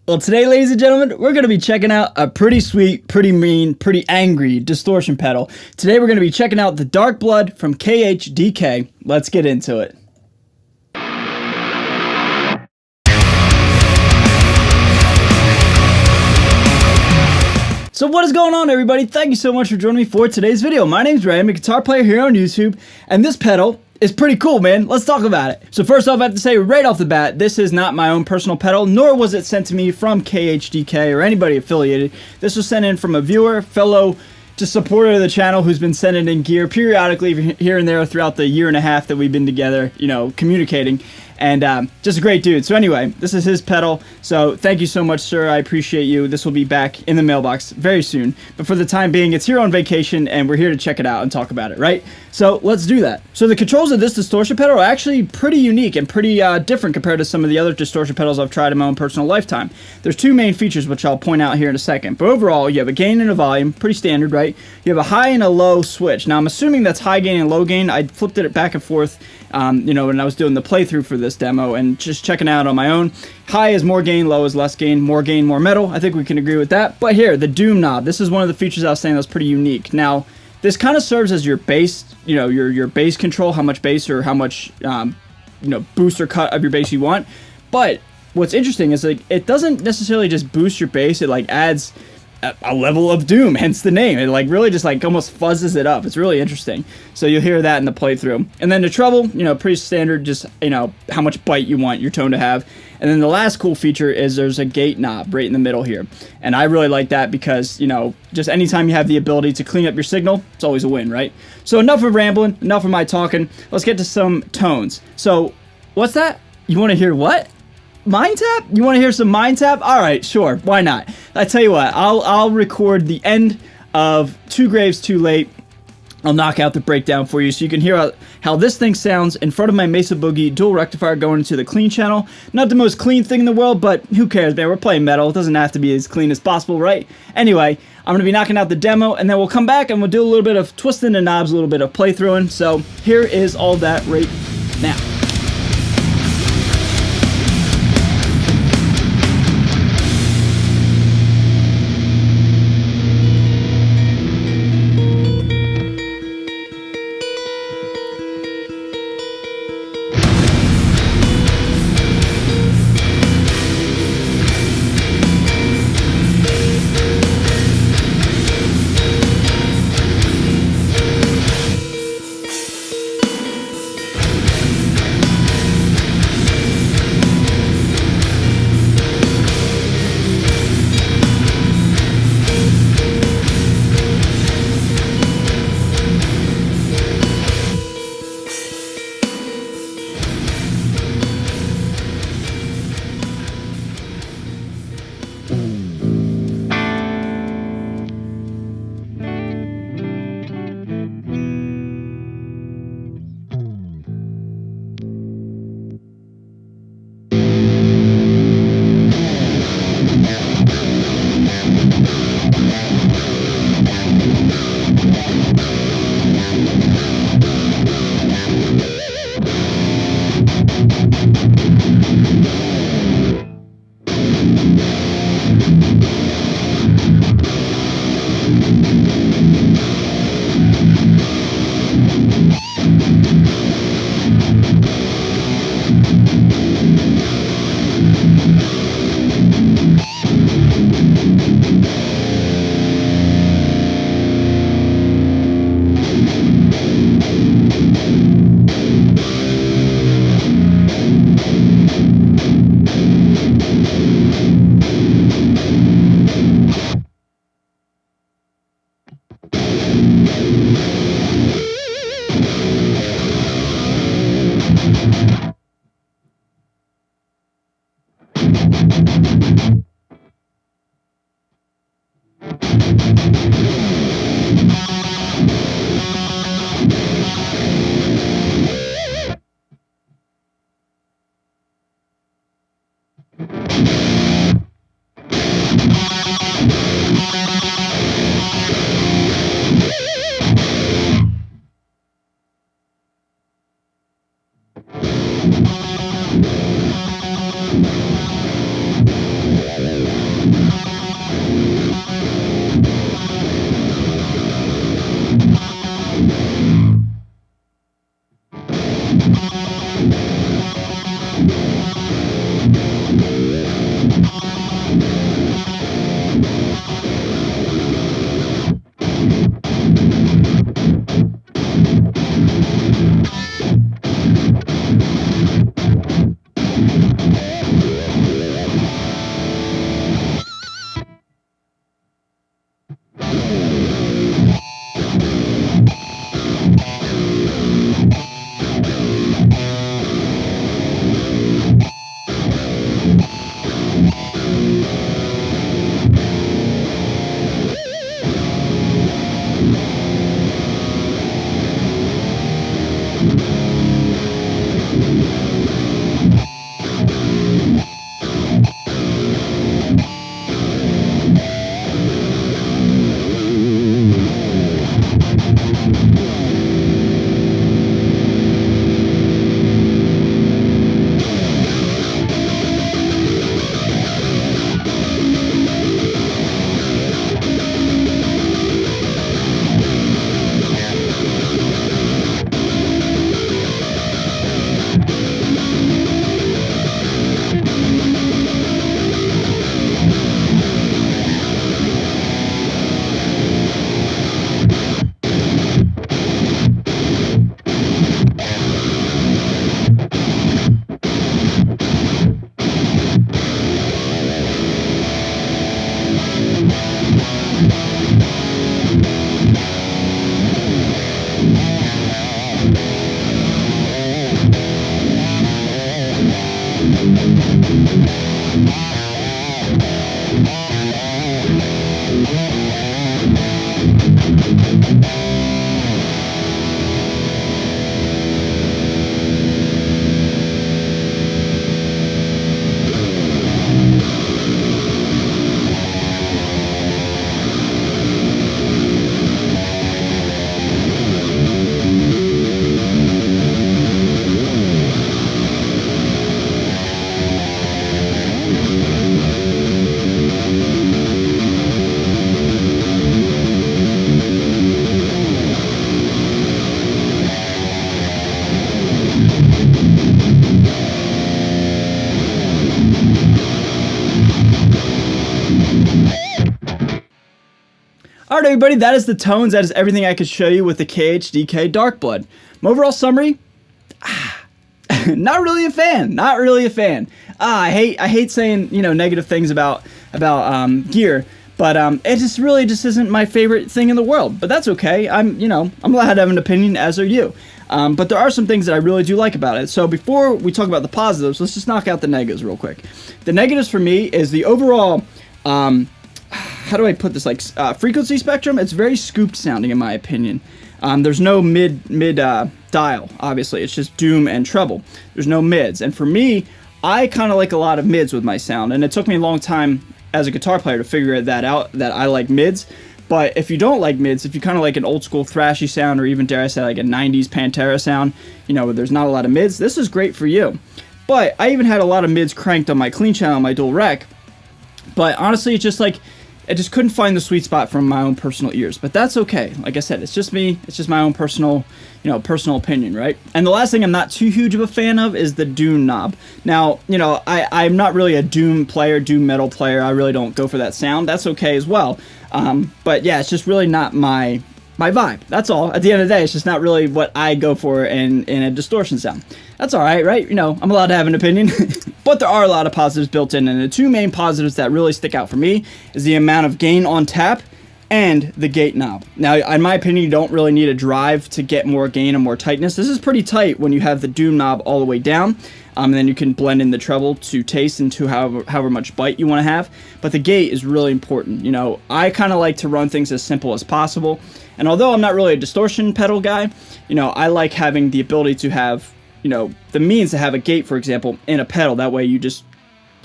Well, today, ladies and gentlemen, we're going to be checking out a pretty sweet, pretty mean, pretty angry distortion pedal. Today, we're going to be checking out the Dark Blood from KHDK. Let's get into it. So what is going on, everybody? Thank you so much for joining me for today's video. My name's Ray. I'm a guitar player here on YouTube, and this pedal is pretty cool, man. Let's talk about it. So first off, I have to say right off the bat, this is not my own personal pedal, nor was it sent to me from KHDK or anybody affiliated. This was sent in from a viewer, fellow just supporter of the channel who's been sending in gear periodically here and there throughout the year and a half that we've been together, you know, communicating. And just a great dude. So anyway, this is his pedal. So thank you so much, sir. I appreciate you. This will be back in the mailbox very soon. But for the time being, it's here on vacation, and we're here to check it out and talk about it, right? So let's do that. So the controls of this distortion pedal are actually pretty unique and pretty different compared to some of the other distortion pedals I've tried in my own personal lifetime. There's two main features, which I'll point out here in a second. But overall, you have a gain and a volume, pretty standard, right? You have a high and a low switch. Now, I'm assuming that's high gain and low gain. I flipped it back and forth, you know, when I was doing the playthrough for this demo and just checking out on my own. High is more gain, low is less gain, more metal. I think we can agree with that. But here, the Doom knob. This is one of the features I was saying that's pretty unique. Now, this kind of serves as your bass, you know, your bass control, how much bass or how much, you know, boost or cut of your bass you want. But what's interesting is, like, it doesn't necessarily just boost your bass. It, like, adds a level of doom, hence the name. It, like, really just, like, almost fuzzes it up. It's really interesting. So you'll hear that in the playthrough. And then the treble, you know, pretty standard, just, you know, how much bite you want your tone to have. And then the last cool feature is there's a gate knob right in the middle here. And I really like that because, you know, just anytime you have the ability to clean up your signal, it's always a win, right? So enough of rambling, enough of my talking. Let's get to some tones. So, what's that? You want to hear what? Mind tap? You want to hear some mind tap? All right, sure. Why not? I tell you what, I'll record the end of Two Graves Too Late. I'll knock out the breakdown for you so you can hear how this thing sounds in front of my Mesa Boogie dual rectifier going into the clean channel. Not the most clean thing in the world, but who cares, man? We're playing metal. It doesn't have to be as clean as possible, right? Anyway, I'm going to be knocking out the demo, and then we'll come back and we'll do a little bit of twisting the knobs, a little bit of playthroughing. So here is all that right now. Alright everybody, that is the tones, that is everything I could show you with the KHDK Dark Blood. My overall summary, not really a fan, not really a fan. I hate saying, you know, negative things about gear, but it just really isn't my favorite thing in the world. But that's okay. I'm allowed to have an opinion, as are you. But there are some things that I really do like about it. So before we talk about the positives, let's just knock out the negatives real quick. The negatives for me is the overall, how do I put this, like, frequency spectrum. It's very scooped sounding in my opinion. There's no mid dial, obviously. It's just doom and treble. There's no mids. And for me, I kind of like a lot of mids with my sound. And it took me a long time as a guitar player to figure that out, that I like mids. But if you don't like mids, if you kind of like an old school thrashy sound, or even dare I say like a 90s Pantera sound, you know, where there's not a lot of mids, this is great for you. But I even had a lot of mids cranked on my clean channel on my dual rec. But honestly, it's just like, I just couldn't find the sweet spot from my own personal ears, but that's okay. Like I said, it's just me. It's just my own personal, personal opinion, right? And the last thing I'm not too huge of a fan of is the doom knob. Now, I'm not really a doom player, doom metal player. I really don't go for that sound. That's okay as well. But yeah, it's just really not my vibe. That's all. At the end of the day, it's just not really what I go for in a distortion sound. That's all right, right? I'm allowed to have an opinion. But there are a lot of positives built in, and the two main positives that really stick out for me is the amount of gain on tap and the gate knob. Now, in my opinion, you don't really need a drive to get more gain and more tightness. This is pretty tight when you have the doom knob all the way down, and then you can blend in the treble to taste into however much bite you want to have. But the gate is really important. I kind of like to run things as simple as possible, and although I'm not really a distortion pedal guy, I like having the ability to have the means to have a gate, for example, in a pedal. That way you just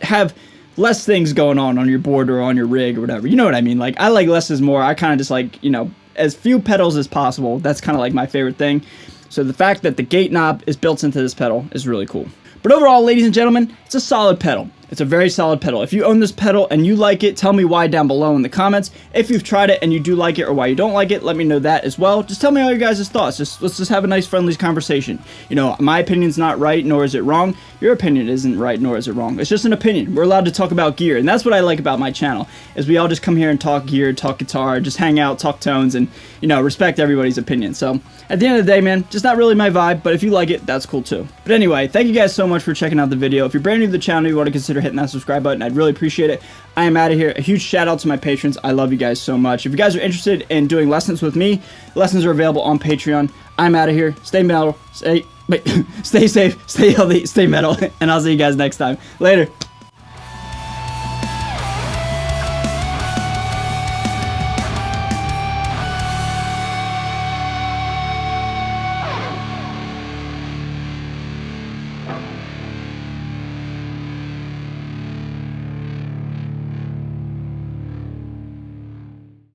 have less things going on your board or on your rig or whatever. You know what I mean? Like, I like less is more. I kind of just like, as few pedals as possible. That's kind of like my favorite thing. So the fact that the gate knob is built into this pedal is really cool. But overall, ladies and gentlemen, it's a solid pedal. It's a very solid pedal. If you own this pedal and you like it, tell me why down below in the comments. If you've tried it and you do like it, or why you don't like it, let me know that as well. Just tell me all your guys' thoughts. Let's just have a nice friendly conversation. My opinion's not right, nor is it wrong. Your opinion isn't right, nor is it wrong. It's just an opinion. We're allowed to talk about gear, and that's what I like about my channel, is we all just come here and talk gear, talk guitar, just hang out, talk tones, and respect everybody's opinion. So at the end of the day, man, just not really my vibe, but if you like it, that's cool too. But anyway, thank you guys so much for checking out the video. If you're brand new to the channel, you want to consider hitting that subscribe button, I'd really appreciate it. I am out of here. A huge shout out to my patrons. I love you guys so much. If you guys are interested in doing lessons with me, lessons are available on Patreon. I'm out of here. Stay metal, stay safe, stay healthy, stay metal, and I'll see you guys next time. Later.